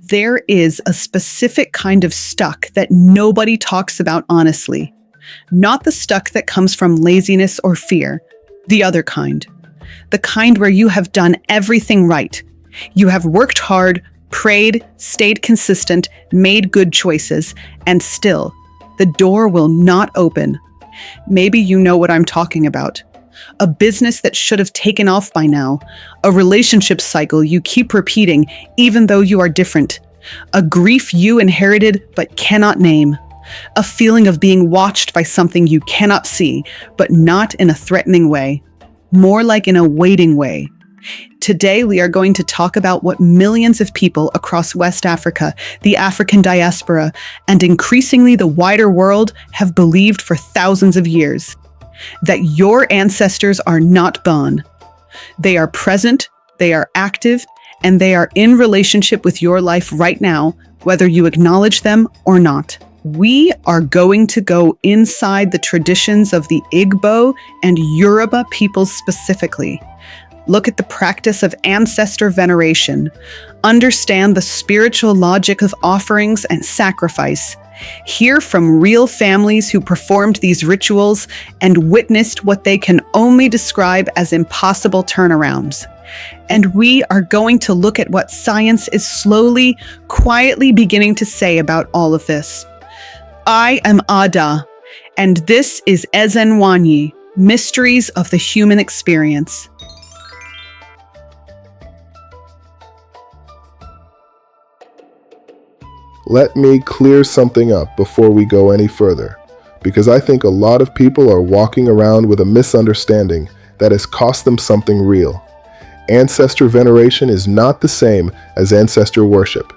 There is a specific kind of stuck that nobody talks about honestly. Not the stuck that comes from laziness or fear, the other kind. The kind where you have done everything right. You have worked hard, prayed, stayed consistent, made good choices, and still, the door will not open. Maybe you know what I'm talking about. A business that should have taken off by now. A relationship cycle you keep repeating even though you are different. A grief you inherited but cannot name. A feeling of being watched by something you cannot see, but not in a threatening way. More like in a waiting way. Today, we are going to talk about what millions of people across West Africa, the African diaspora, and increasingly the wider world have believed for thousands of years. That your ancestors are not gone. They are present, they are active, and they are in relationship with your life right now, whether you acknowledge them or not. We are going to go inside the traditions of the Igbo and Yoruba peoples specifically. Look at the practice of ancestor veneration. Understand the spiritual logic of offerings and sacrifice. Hear from real families who performed these rituals and witnessed what they can only describe as impossible turnarounds. And we are going to look at what science is slowly, quietly beginning to say about all of this. I am Ada, and this is Nwanyi, Mysteries of the Human Experience. Let me clear something up before we go any further, because I think a lot of people are walking around with a misunderstanding that has cost them something real. Ancestor veneration is not the same as ancestor worship.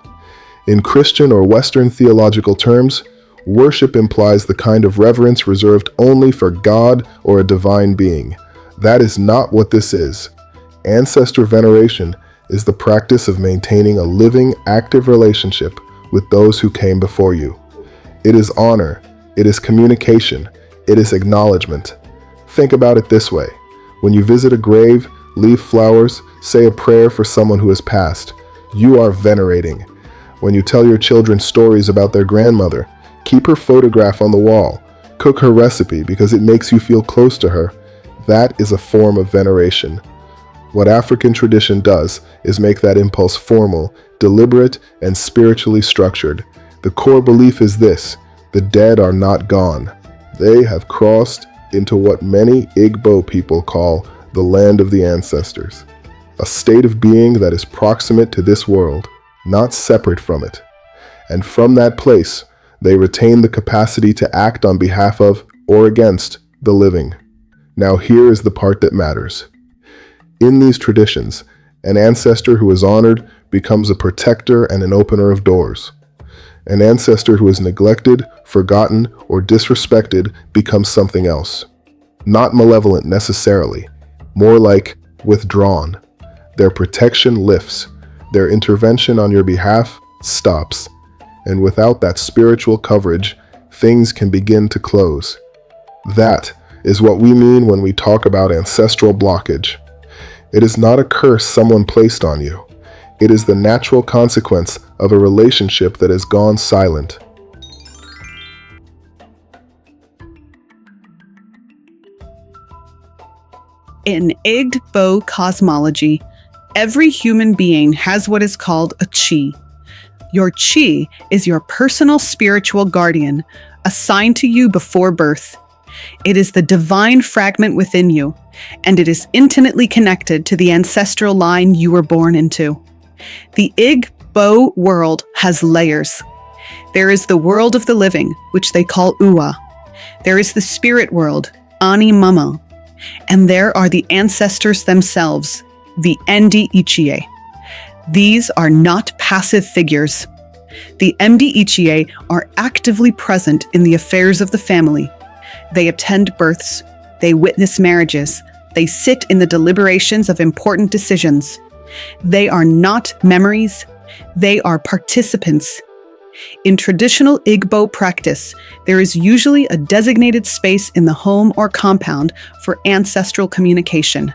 In Christian or Western theological terms, worship implies the kind of reverence reserved only for God or a divine being. That is not what this is. Ancestor veneration is the practice of maintaining a living, active relationship with those who came before you. It is honor, it is communication, it is acknowledgement. Think about it this way. When you visit a grave, leave flowers, say a prayer for someone who has passed, you are venerating. When you tell your children stories about their grandmother, keep her photograph on the wall, cook her recipe because it makes you feel close to her, that is a form of veneration. What African tradition does is make that impulse formal, deliberate, and spiritually structured. The core belief is this: the dead are not gone. They have crossed into what many Igbo people call the land of the ancestors, a state of being that is proximate to this world, not separate from it. And from that place, they retain the capacity to act on behalf of or against the living. Now here is the part that matters. In these traditions, an ancestor who is honored becomes a protector and an opener of doors. An ancestor who is neglected, forgotten, or disrespected becomes something else. Not malevolent necessarily, more like withdrawn. Their protection lifts, their intervention on your behalf stops, and without that spiritual coverage, things can begin to close. That is what we mean when we talk about ancestral blockage. It is not a curse someone placed on you. It is the natural consequence of a relationship that has gone silent. In Igbo cosmology, every human being has what is called a chi. Your chi is your personal spiritual guardian, assigned to you before birth. It is the divine fragment within you, and it is intimately connected to the ancestral line you were born into. The Igbo world has layers. There is the world of the living, which they call Uwa. There is the spirit world, Ani Mama. And there are the ancestors themselves, the Ndi Ichie. These are not passive figures. The Ndi Ichie are actively present in the affairs of the family. They attend births, they witness marriages, they sit in the deliberations of important decisions. They are not memories, they are participants. In traditional Igbo practice, there is usually a designated space in the home or compound for ancestral communication.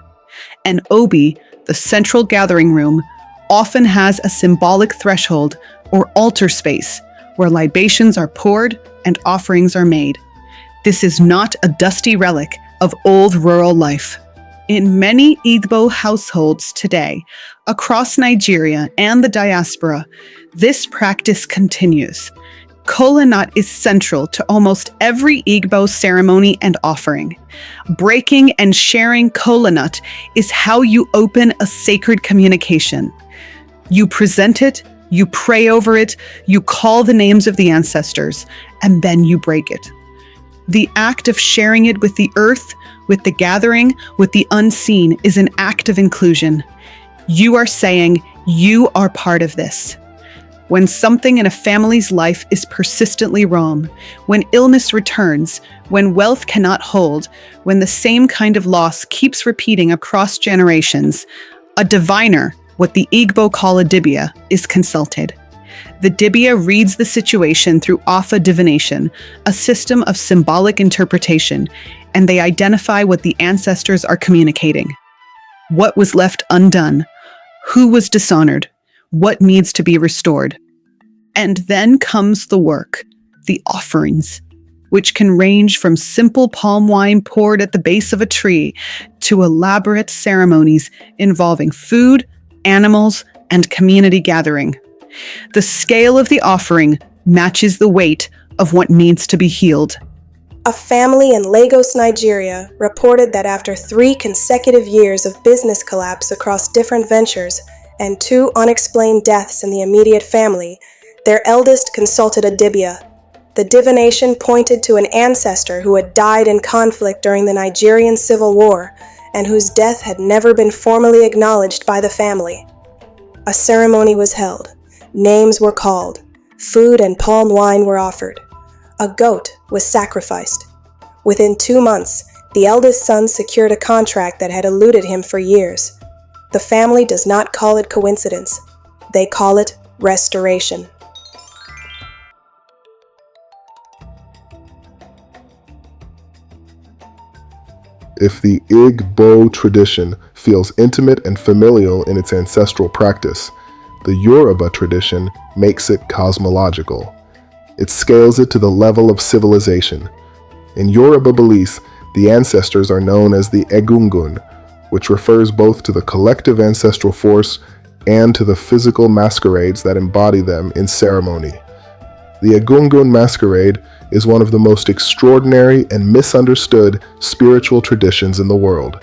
An obi, the central gathering room, often has a symbolic threshold or altar space where libations are poured and offerings are made. This is not a dusty relic of old rural life. In many Igbo households today, across Nigeria and the diaspora, this practice continues. Kola nut is central to almost every Igbo ceremony and offering. Breaking and sharing kola nut is how you open a sacred communication. You present it, you pray over it, you call the names of the ancestors, and then you break it. The act of sharing it with the earth, with the gathering, with the unseen is an act of inclusion. You are saying, you are part of this. When something in a family's life is persistently wrong, when illness returns, when wealth cannot hold, when the same kind of loss keeps repeating across generations, a diviner, what the Igbo call a dibia, is consulted. The dibia reads the situation through Afa divination, a system of symbolic interpretation, and they identify what the ancestors are communicating. What was left undone? Who was dishonored? What needs to be restored? And then comes the work, the offerings, which can range from simple palm wine poured at the base of a tree to elaborate ceremonies involving food, animals, and community gathering. The scale of the offering matches the weight of what needs to be healed. A family in Lagos, Nigeria, reported that after 3 consecutive years of business collapse across different ventures and 2 unexplained deaths in the immediate family, their eldest consulted a dibia. The divination pointed to an ancestor who had died in conflict during the Nigerian Civil War and whose death had never been formally acknowledged by the family. A ceremony was held. Names were called. Food and palm wine were offered. A goat was sacrificed. Within 2 months, the eldest son secured a contract that had eluded him for years. The family does not call it coincidence. They call it restoration. If the Igbo tradition feels intimate and familial in its ancestral practice, the Yoruba tradition makes it cosmological. It scales it to the level of civilization. In Yoruba beliefs, the ancestors are known as the Egungun, which refers both to the collective ancestral force and to the physical masquerades that embody them in ceremony. The Egungun masquerade is one of the most extraordinary and misunderstood spiritual traditions in the world.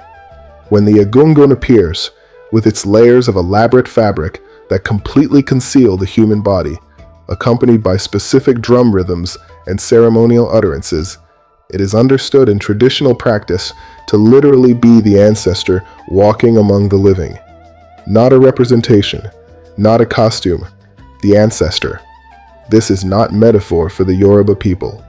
When the Egungun appears, with its layers of elaborate fabric that completely conceal the human body, accompanied by specific drum rhythms and ceremonial utterances, it is understood in traditional practice to literally be the ancestor walking among the living. Not a representation, not a costume, the ancestor. This is not metaphor for the Yoruba people.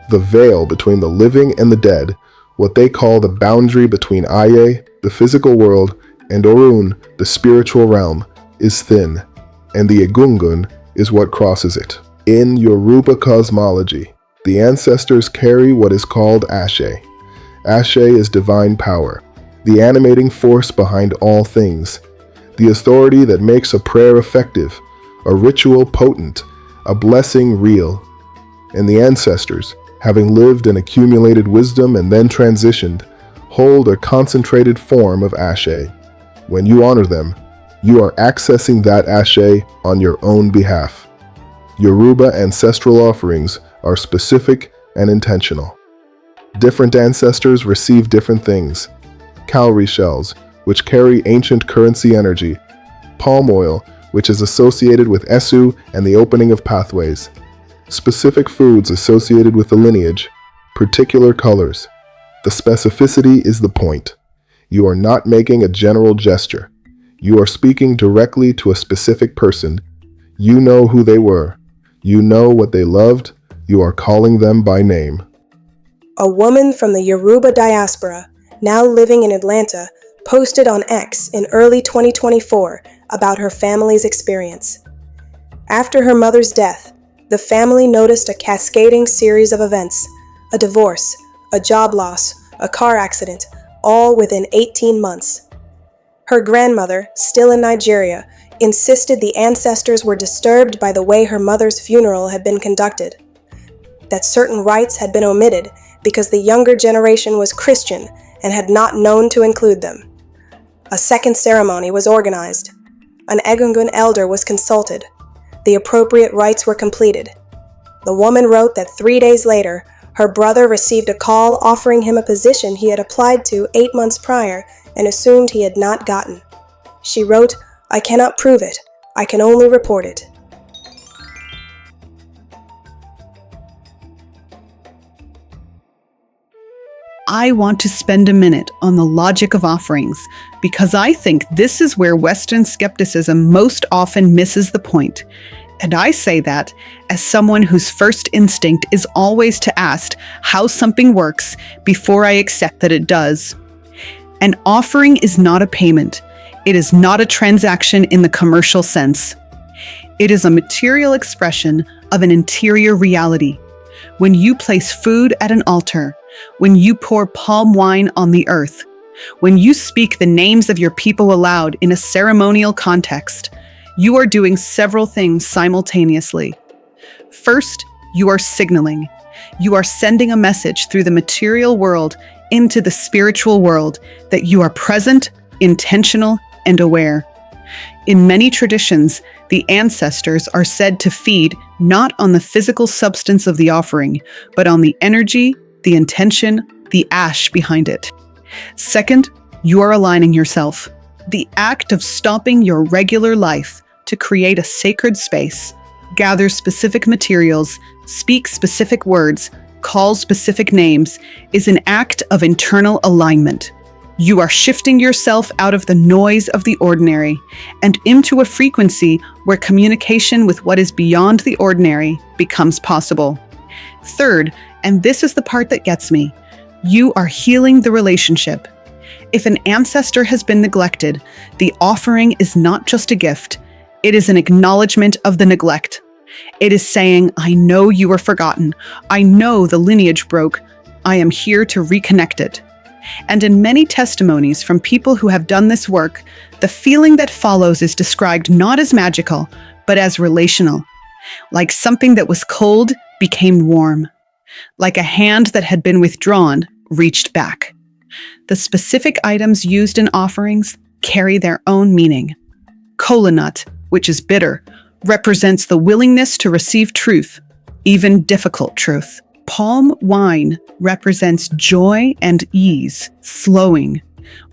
The veil between the living and the dead, what they call the boundary between Aye, the physical world, and Orun, the spiritual realm, is thin, and the Egungun is what crosses it. In Yoruba cosmology, the ancestors carry what is called Ashe. Ashe is divine power, the animating force behind all things, the authority that makes a prayer effective, a ritual potent, a blessing real. And the ancestors, having lived and accumulated wisdom and then transitioned, hold a concentrated form of Ashe. When you honor them, you are accessing that Ashe on your own behalf. Yoruba ancestral offerings are specific and intentional. Different ancestors receive different things. Cowrie shells, which carry ancient currency energy. Palm oil, which is associated with Esu and the opening of pathways. Specific foods associated with the lineage. Particular colors. The specificity is the point. You are not making a general gesture. You are speaking directly to a specific person. You know who they were. You know what they loved. You are calling them by name. A woman from the Yoruba diaspora, now living in Atlanta, posted on X in early 2024 about her family's experience. After her mother's death, the family noticed a cascading series of events: a divorce, a job loss, a car accident, all within 18 months. Her grandmother, still in Nigeria, insisted the ancestors were disturbed by the way her mother's funeral had been conducted, that certain rites had been omitted because the younger generation was Christian and had not known to include them. A second ceremony was organized. An Egungun elder was consulted. The appropriate rites were completed. The woman wrote that 3 days later, her brother received a call offering him a position he had applied to 8 months prior and assumed he had not gotten. She wrote, "I cannot prove it. I can only report it." I want to spend a minute on the logic of offerings because I think this is where Western skepticism most often misses the point. And I say that as someone whose first instinct is always to ask how something works before I accept that it does. An offering is not a payment. It is not a transaction in the commercial sense. It is a material expression of an interior reality. When you place food at an altar, when you pour palm wine on the earth, when you speak the names of your people aloud in a ceremonial context, you are doing several things simultaneously. First, you are signaling. You are sending a message through the material world into the spiritual world that you are present, intentional, and aware. In many traditions, the ancestors are said to feed not on the physical substance of the offering, but on the energy, the intention, the ash behind it. Second, you are aligning yourself. The act of stopping your regular life to create a sacred space, gather specific materials, speak specific words, call specific names, is an act of internal alignment. You are shifting yourself out of the noise of the ordinary and into a frequency where communication with what is beyond the ordinary becomes possible. Third, and this is the part that gets me, you are healing the relationship. If an ancestor has been neglected, the offering is not just a gift, it is an acknowledgement of the neglect. It is saying, I know you were forgotten. I know the lineage broke. I am here to reconnect it. And in many testimonies from people who have done this work, the feeling that follows is described not as magical, but as relational. Like something that was cold became warm. Like a hand that had been withdrawn reached back. The specific items used in offerings carry their own meaning. Kola nut, which is bitter, represents the willingness to receive truth, even difficult truth. Palm wine represents joy and ease, flowing.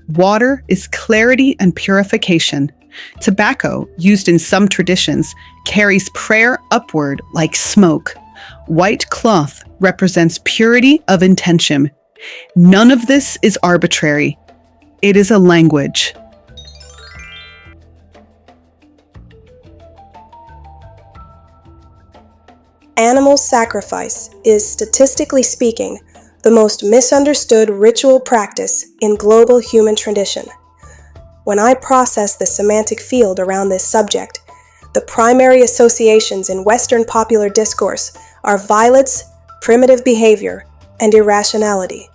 Water is clarity and purification. Tobacco, used in some traditions, carries prayer upward like smoke. White cloth represents purity of intention. None of this is arbitrary. It is a language. Animal sacrifice is, statistically speaking, the most misunderstood ritual practice in global human tradition. When I process the semantic field around this subject, the primary associations in Western popular discourse are violence, primitive behavior, and irrationality.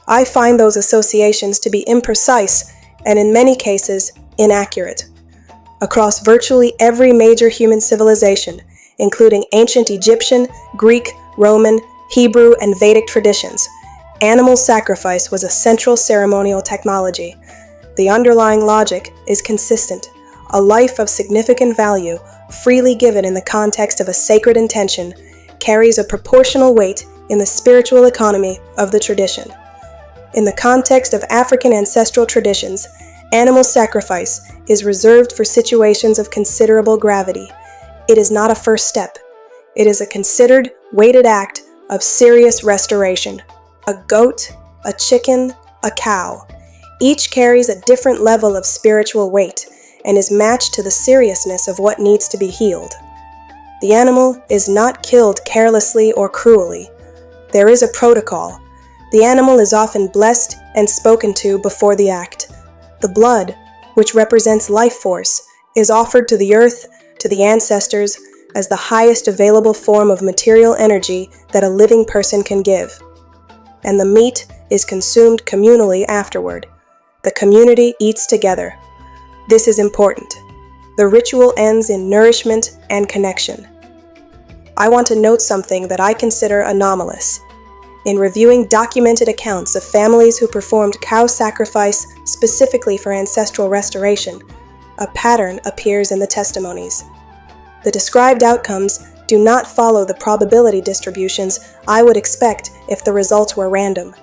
I find those associations to be imprecise and, in many cases, inaccurate. Across virtually every major human civilization, including ancient Egyptian, Greek, Roman, Hebrew, and Vedic traditions, animal sacrifice was a central ceremonial technology. The underlying logic is consistent. A life of significant value, freely given in the context of a sacred intention, carries a proportional weight in the spiritual economy of the tradition. In the context of African ancestral traditions, animal sacrifice is reserved for situations of considerable gravity. It is not a first step. It is a considered, weighted act of serious restoration. A goat, a chicken, a cow. Each carries a different level of spiritual weight and is matched to the seriousness of what needs to be healed. The animal is not killed carelessly or cruelly. There is a protocol. The animal is often blessed and spoken to before the act. The blood, which represents life force, is offered to the earth, to the ancestors, as the highest available form of material energy that a living person can give. And the meat is consumed communally afterward. The community eats together. This is important. The ritual ends in nourishment and connection. I want to note something that I consider anomalous. In reviewing documented accounts of families who performed cow sacrifice specifically for ancestral restoration, a pattern appears in the testimonies. The described outcomes do not follow the probability distributions I would expect if the results were random.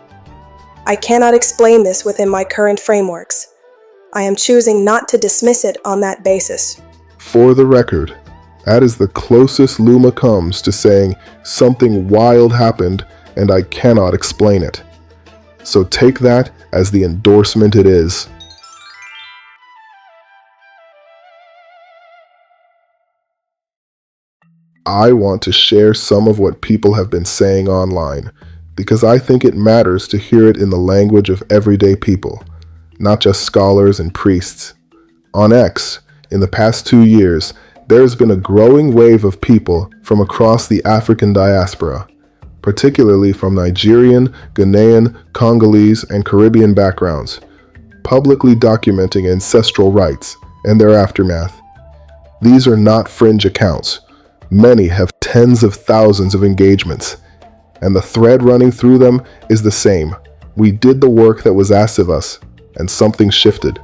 I cannot explain this within my current frameworks. I am choosing not to dismiss it on that basis. For the record, that is the closest Luma comes to saying something wild happened and I cannot explain it. So take that as the endorsement it is. I want to share some of what people have been saying online because I think it matters to hear it in the language of everyday people, not just scholars and priests. On X, in the past 2 years, there has been a growing wave of people from across the African diaspora, particularly from Nigerian, Ghanaian, Congolese, and Caribbean backgrounds, publicly documenting ancestral rites and their aftermath. These are not fringe accounts. Many have tens of thousands of engagements, and the thread running through them is the same. We did the work that was asked of us, and something shifted.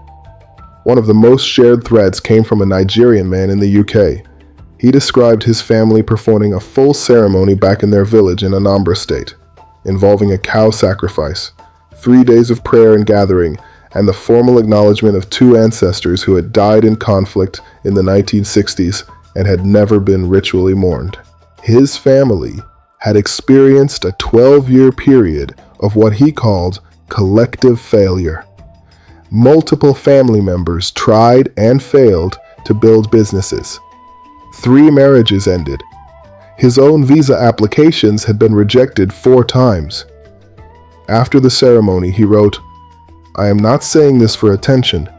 One of the most shared threads came from a Nigerian man in the UK. He described his family performing a full ceremony back in their village in Anambra State, involving a cow sacrifice, 3 days of prayer and gathering, and the formal acknowledgement of 2 ancestors who had died in conflict in the 1960s and had never been ritually mourned. His family had experienced a 12-year period of what he called collective failure. Multiple family members tried and failed to build businesses. 3 marriages ended. His own visa applications had been rejected 4 times. After the ceremony, he wrote, "I am not saying this for attention.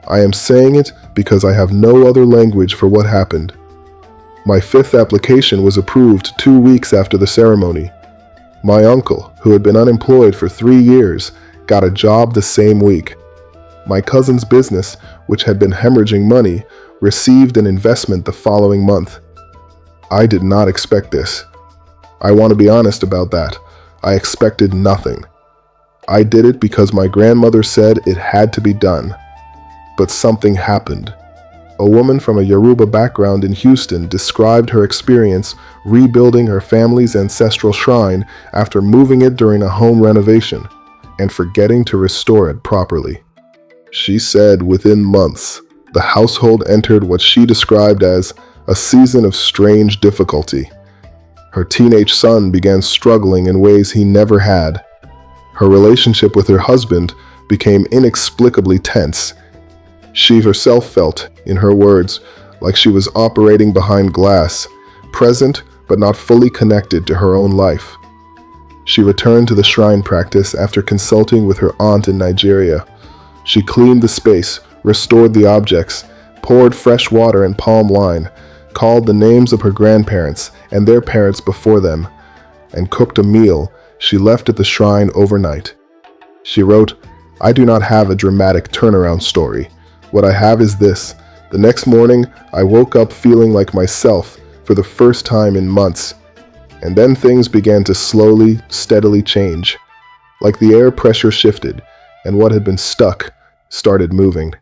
I am saying it because I have no other language for what happened. My 5th application was approved 2 weeks after the ceremony. My uncle, who had been unemployed for 3 years, got a job the same week. My cousin's business, which had been hemorrhaging money, received an investment the following month. I did not expect this. I want to be honest about that. I expected nothing. I did it because my grandmother said it had to be done. But something happened. A woman from a Yoruba background in Houston described her experience rebuilding her family's ancestral shrine after moving it during a home renovation and forgetting to restore it properly. She said within months, the household entered what she described as a season of strange difficulty. Her teenage son began struggling in ways he never had. Her relationship with her husband became inexplicably tense. She herself felt, in her words, like she was operating behind glass, present but not fully connected to her own life. She returned to the shrine practice after consulting with her aunt in Nigeria. She cleaned the space, restored the objects, poured fresh water and palm wine, called the names of her grandparents and their parents before them, and cooked a meal she left at the shrine overnight. She wrote, "I do not have a dramatic turnaround story. What I have is this. The next morning, I woke up feeling like myself for the first time in months. And then things began to slowly, steadily change. Like the air pressure shifted, and what had been stuck started moving."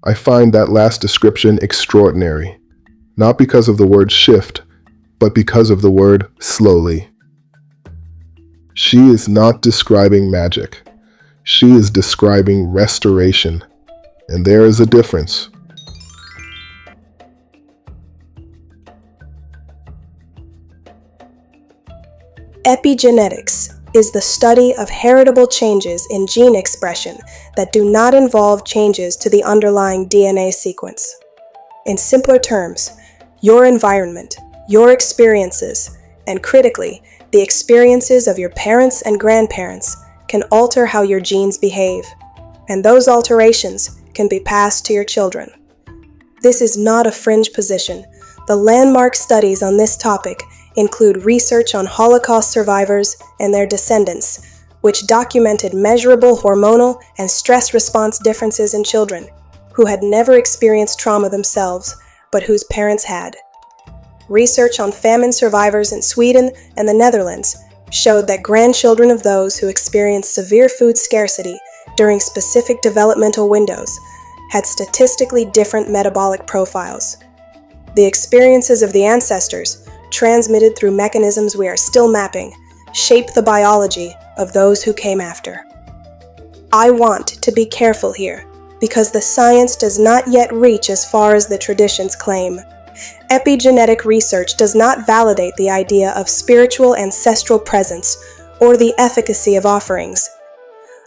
I find that last description extraordinary. Not because of the word shift, but because of the word slowly. She is not describing magic. She is describing restoration. And there is a difference. Epigenetics is the study of heritable changes in gene expression that do not involve changes to the underlying DNA sequence. In simpler terms, your environment, your experiences, and critically, the experiences of your parents and grandparents can alter how your genes behave, and those alterations can be passed to your children. This is not a fringe position. The landmark studies on this topic include research on Holocaust survivors and their descendants, which documented measurable hormonal and stress response differences in children, who had never experienced trauma themselves, but whose parents had. Research on famine survivors in Sweden and the Netherlands showed that grandchildren of those who experienced severe food scarcity during specific developmental windows had statistically different metabolic profiles. The experiences of the ancestors, transmitted through mechanisms we are still mapping, shape the biology of those who came after. I want to be careful here, because the science does not yet reach as far as the traditions claim. Epigenetic research does not validate the idea of spiritual ancestral presence or the efficacy of offerings.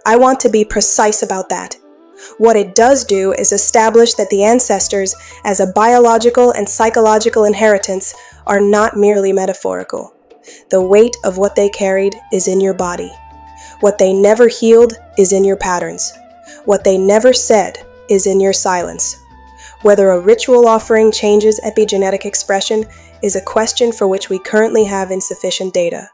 I want to be precise about that. What it does do is establish that the ancestors, as a biological and psychological inheritance, are not merely metaphorical. The weight of what they carried is in your body. What they never healed is in your patterns. What they never said is in your silence. Whether a ritual offering changes epigenetic expression is a question for which we currently have insufficient data.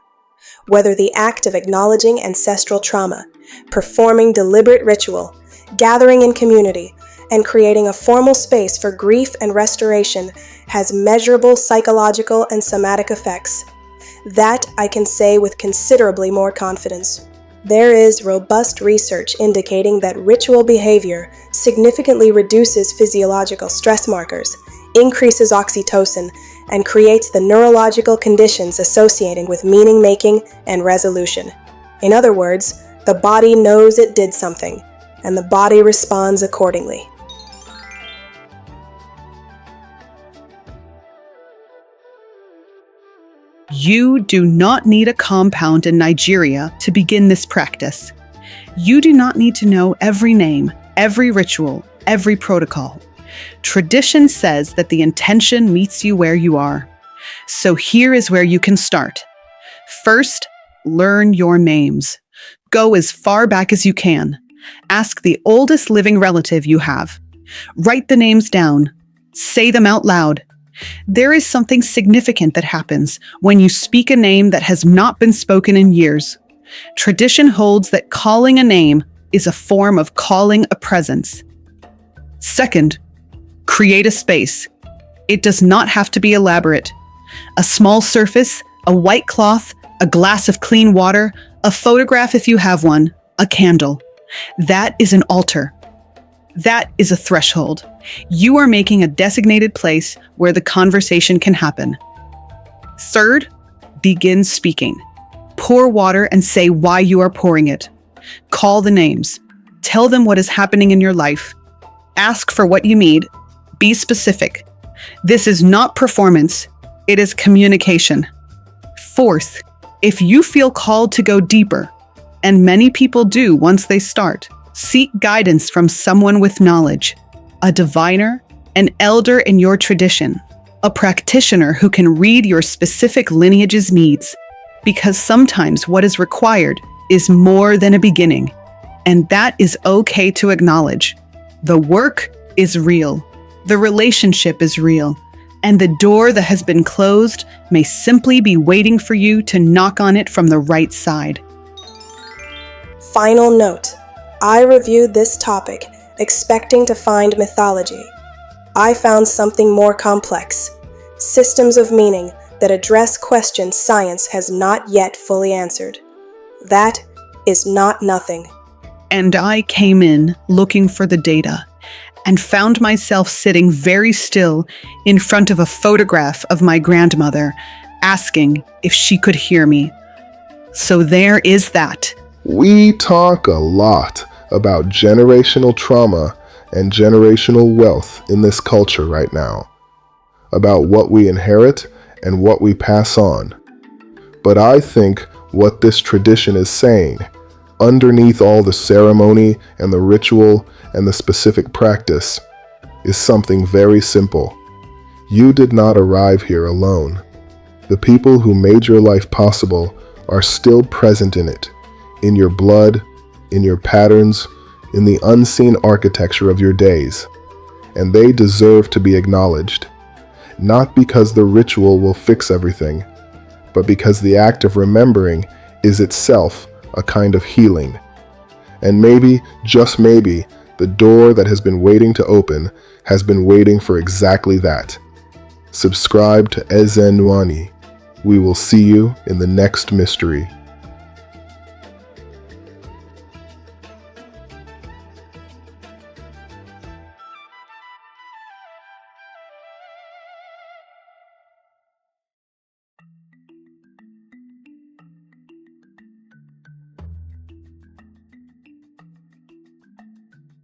Whether the act of acknowledging ancestral trauma, performing deliberate ritual, gathering in community, and creating a formal space for grief and restoration has measurable psychological and somatic effects. That I can say with considerably more confidence. There is robust research indicating that ritual behavior significantly reduces physiological stress markers, increases oxytocin, and creates the neurological conditions associating with meaning-making and resolution. In other words, the body knows it did something, and the body responds accordingly. You do not need a compound in Nigeria to begin this practice. You do not need to know every name, every ritual, every protocol. Tradition says that the intention meets you where you are. So here is where you can start. First, learn your names. Go as far back as you can. Ask the oldest living relative you have. Write the names down. Say them out loud. There is something significant that happens when you speak a name that has not been spoken in years. Tradition holds that calling a name is a form of calling a presence. Second, create a space. It does not have to be elaborate. A small surface, a white cloth, a glass of clean water, a photograph if you have one, a candle. That is an altar. That is a threshold. You are making a designated place where the conversation can happen. Third, begin speaking. Pour water and say why you are pouring it. Call the names. Tell them what is happening in your life. Ask for what you need. Be specific. This is not performance. It is communication. Fourth, if you feel called to go deeper, and many people do once they start, seek guidance from someone with knowledge, a diviner, an elder in your tradition, a practitioner who can read your specific lineage's needs, because sometimes what is required is more than a beginning, and that is okay to acknowledge. The work is real, the relationship is real, and the door that has been closed may simply be waiting for you to knock on it from the right side. Final note. I reviewed this topic expecting to find mythology. I found something more complex. Systems of meaning that address questions science has not yet fully answered. That is not nothing. And I came in looking for the data and found myself sitting very still in front of a photograph of my grandmother, asking if she could hear me. So there is that. We talk a lot about generational trauma and generational wealth in this culture right now, about what we inherit and what we pass on. But I think what this tradition is saying, underneath all the ceremony and the ritual and the specific practice, is something very simple. You did not arrive here alone. The people who made your life possible are still present in it, in your blood, in your patterns, in the unseen architecture of your days, and they deserve to be acknowledged, not because the ritual will fix everything, but because the act of remembering is itself a kind of healing. And maybe, just maybe, The door that has been waiting to open has been waiting for exactly that. Subscribe to Nwanyi. We will see you in the next mystery.